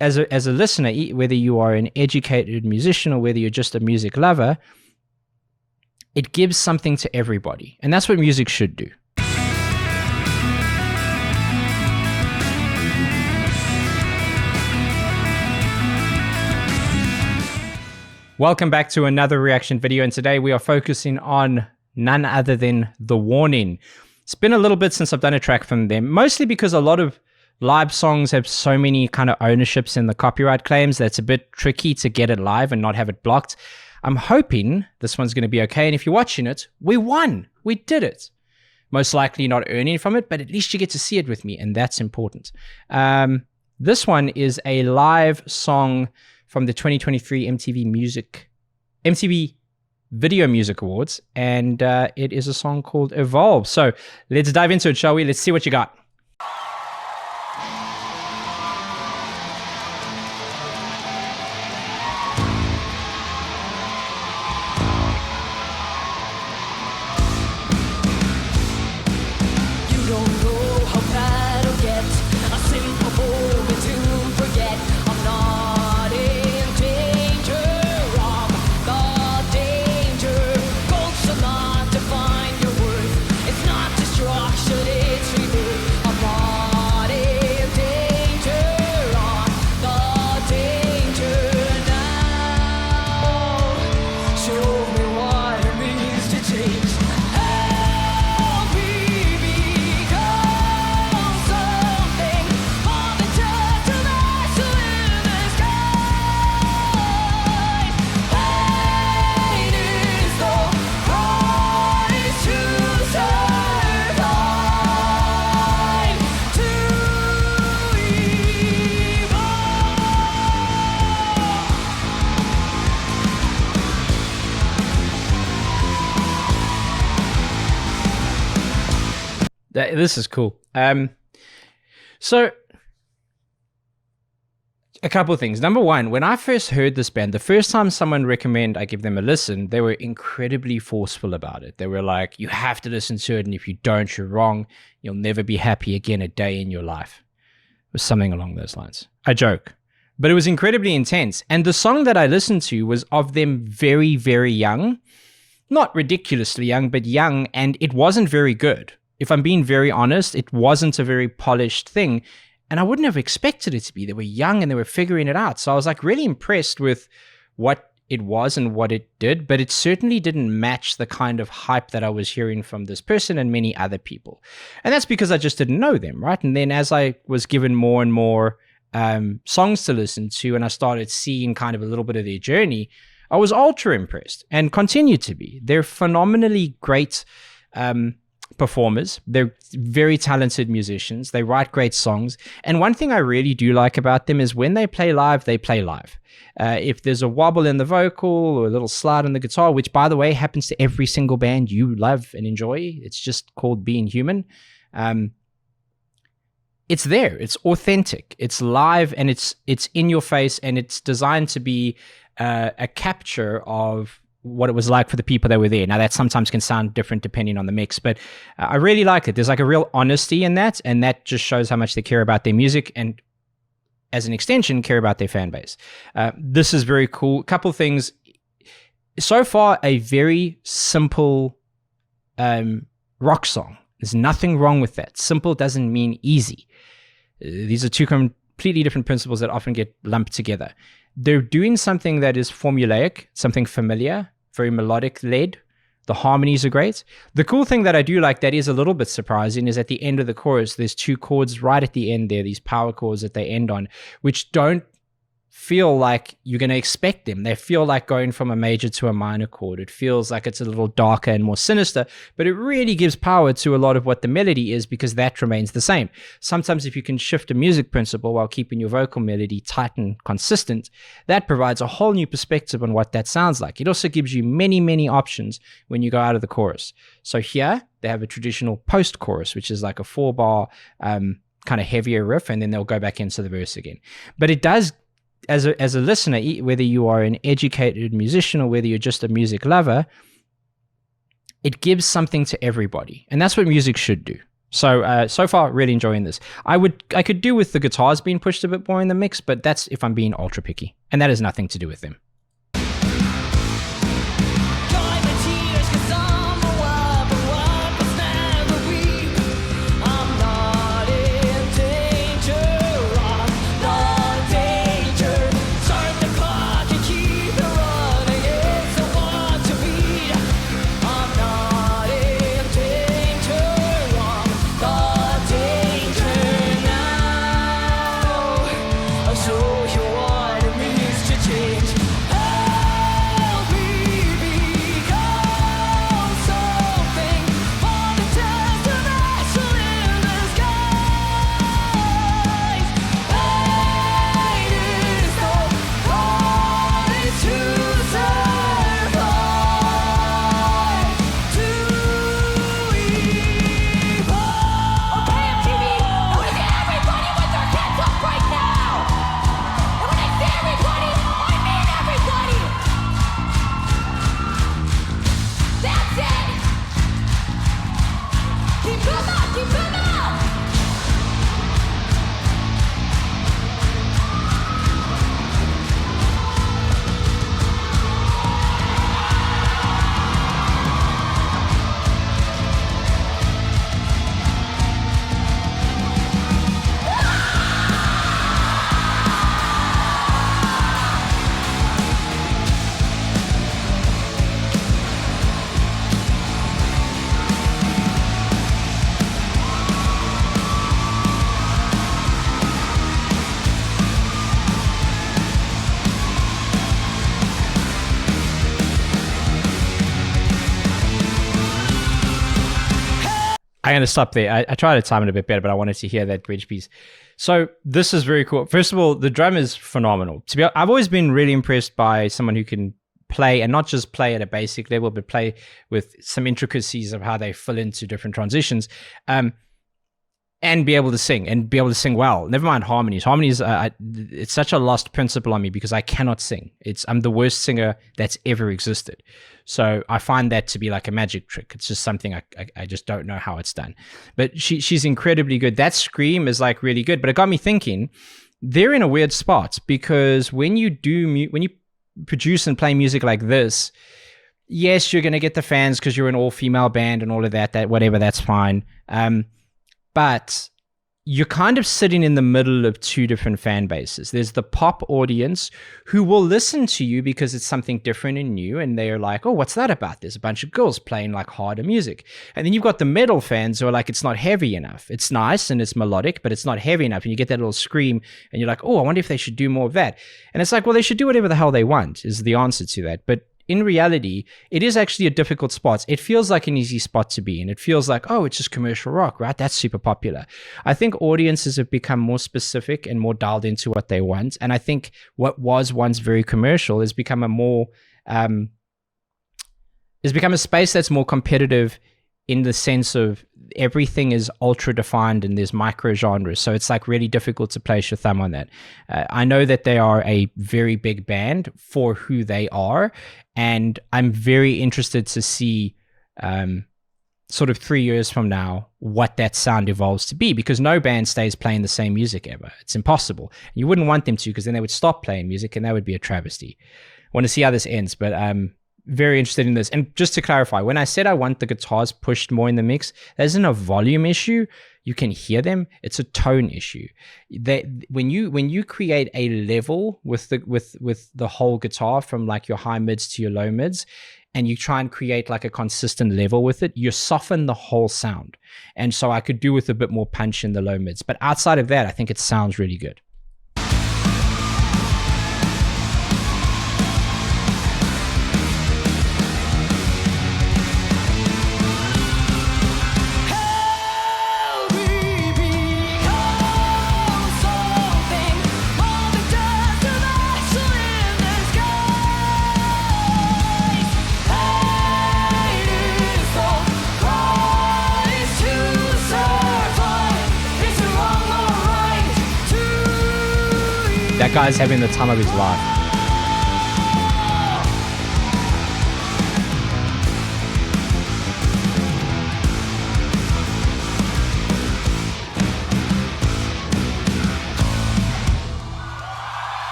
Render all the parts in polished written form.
as a listener, whether you are an educated musician or whether you're just a music lover, it gives something to everybody. And that's what music should do. Welcome back to another reaction video, and today we are focusing on none other than The Warning. It's been a little bit since I've done a track from them, mostly because a lot of live songs have so many kind of ownerships in the copyright claims that it's a bit tricky to get it live and not have it blocked. I'm hoping this one's going to be okay, and if you're watching it, we won. We did it. Most likely not earning from it, but at least you get to see it with me, and that's important. This one is a live song from the 2023 MTV Video Music Awards, and it is a song called Evolve. So let's dive into it, shall we? Let's see what you got. This is cool. So a couple of things. Number one, when I first heard this band, the first time someone recommended I give them a listen, they were incredibly forceful about it. They were like, you have to listen to it, and if you don't, you're wrong. You'll never be happy again a day in your life. It was something along those lines. I joke. But it was incredibly intense. And the song that I listened to was of them very, very young. Not ridiculously young, but young, and it wasn't very good. If I'm being very honest, it wasn't a very polished thing, and I wouldn't have expected it to be. They were young and they were figuring it out. So I was like really impressed with what it was and what it did, but it certainly didn't match the kind of hype that I was hearing from this person and many other people. And that's because I just didn't know them, right? And then as I was given more and more songs to listen to, and I started seeing kind of a little bit of their journey, I was ultra impressed and continue to be. They're phenomenally great performers. They're very talented musicians. They write great songs. And one thing I really do like about them is when they play live, they play live. If there's a wobble in the vocal or a little slide on the guitar, which by the way happens to every single band you love and enjoy, it's just called being human. It's there. It's authentic. It's live, and it's in your face, and it's designed to be a capture of what it was like for the people that were there. Now that sometimes can sound different depending on the mix, but I really like it. There's like a real honesty in that, and that just shows how much they care about their music, and as an extension, care about their fan base. This is very cool. A couple things. So far, a very simple rock song. There's nothing wrong with that. Simple doesn't mean easy. These are two completely different principles that often get lumped together. They're doing something that is formulaic, something familiar, very melodic led. The harmonies are great. The cool thing that I do like that is a little bit surprising is at the end of the chorus, there's two chords right at the end there, these power chords that they end on, which don't feel like you're going to expect them. They feel like going from a major to a minor chord. It feels like it's a little darker and more sinister, but it really gives power to a lot of what the melody is because that remains the same. Sometimes if you can shift a music principle while keeping your vocal melody tight and consistent, that provides a whole new perspective on what that sounds like. It also gives you many, many options when you go out of the chorus. So here they have a traditional post-chorus, which is like a 4-bar kind of heavier riff, and then they'll go back into the verse again. But it does, as a listener, whether you are an educated musician or whether you're just a music lover, it gives something to everybody. And that's what music should do. So so far, really enjoying this. I could do with the guitars being pushed a bit more in the mix, but that's if I'm being ultra picky, and that has nothing to do with them. I'm going to stop there. I tried to time it a bit better, but I wanted to hear that bridge piece. So this is very cool. First of all, the drum is phenomenal. I've always been really impressed by someone who can play, and not just play at a basic level, but play with some intricacies of how they fill into different transitions. And be able to sing, and be able to sing well. Never mind harmonies. Harmonies, it's such a lost principle on me because I cannot sing. I'm the worst singer that's ever existed. So I find that to be like a magic trick. It's just something I just don't know how it's done. But she's incredibly good. That scream is like really good. But it got me thinking, they're in a weird spot because when you produce and play music like this, yes, you're going to get the fans because you're an all-female band and all of that. Whatever, that's fine. But you're kind of sitting in the middle of two different fan bases. There's the pop audience who will listen to you because it's something different and new, and they're like, oh, what's that about? There's a bunch of girls playing like harder music. And then you've got the metal fans who are like, it's not heavy enough. It's nice and it's melodic, but it's not heavy enough. And you get that little scream and you're like, oh, I wonder if they should do more of that. And it's like, well, they should do whatever the hell they want is the answer to that. But in reality, it is actually a difficult spot. It feels like an easy spot to be in. It feels like, oh, it's just commercial rock, right? That's super popular. I think audiences have become more specific and more dialed into what they want. And I think what was once very commercial has become has become a space that's more competitive in the sense of everything is ultra defined and there's micro genres. So it's like really difficult to place your thumb on that. I know that they are a very big band for who they are. And I'm very interested to see sort of 3 years from now what that sound evolves to be, because no band stays playing the same music ever. It's impossible. You wouldn't want them to, because then they would stop playing music and that would be a travesty. I want to see how this ends, but very interested in this. And just to clarify, when I said I want the guitars pushed more in the mix, that isn't a volume issue. You can hear them. It's a tone issue. When you create a level with the whole guitar from like your high mids to your low mids, and you try and create like a consistent level with it, you soften the whole sound. And so I could do with a bit more punch in the low mids. But outside of that, I think it sounds really good. That guy's having the time of his life.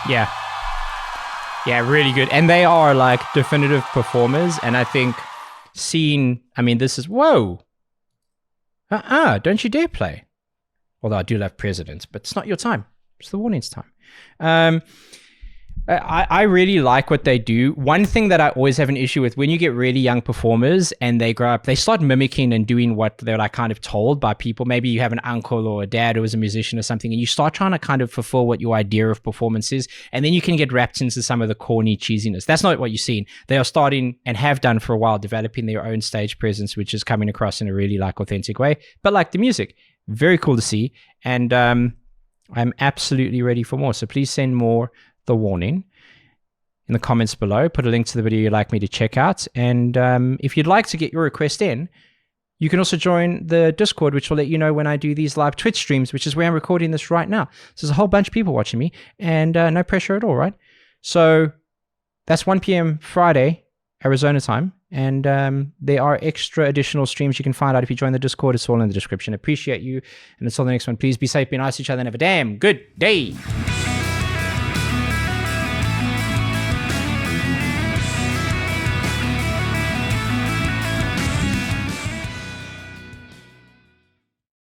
Yeah. Yeah, really good. And they are like definitive performers. And I think this is, whoa. Don't you dare play. Although I do love presidents, but it's not your time. It's the warning's time. I really like what they do. One thing that I always have an issue with, when you get really young performers and they grow up, they start mimicking and doing what they're like kind of told by people. Maybe you have an uncle or a dad who is a musician or something, and you start trying to kind of fulfill what your idea of performance is, and then you can get wrapped into some of the corny cheesiness. That's not what you're seeing. They are starting, and have done for a while, developing their own stage presence, which is coming across in a really like authentic way. But like the music, very cool to see. And I'm absolutely ready for more. So please send more The Warning in the comments below. Put a link to the video you'd like me to check out. And if you'd like to get your request in, you can also join the Discord, which will let you know when I do these live Twitch streams, which is where I'm recording this right now. So there's a whole bunch of people watching me, and no pressure at all, right? So that's 1 p.m. Friday, Arizona time. And there are extra additional streams you can find out if you join the Discord. It's all in the description. Appreciate you. And until the next one, please be safe, be nice to each other, and have a damn good day.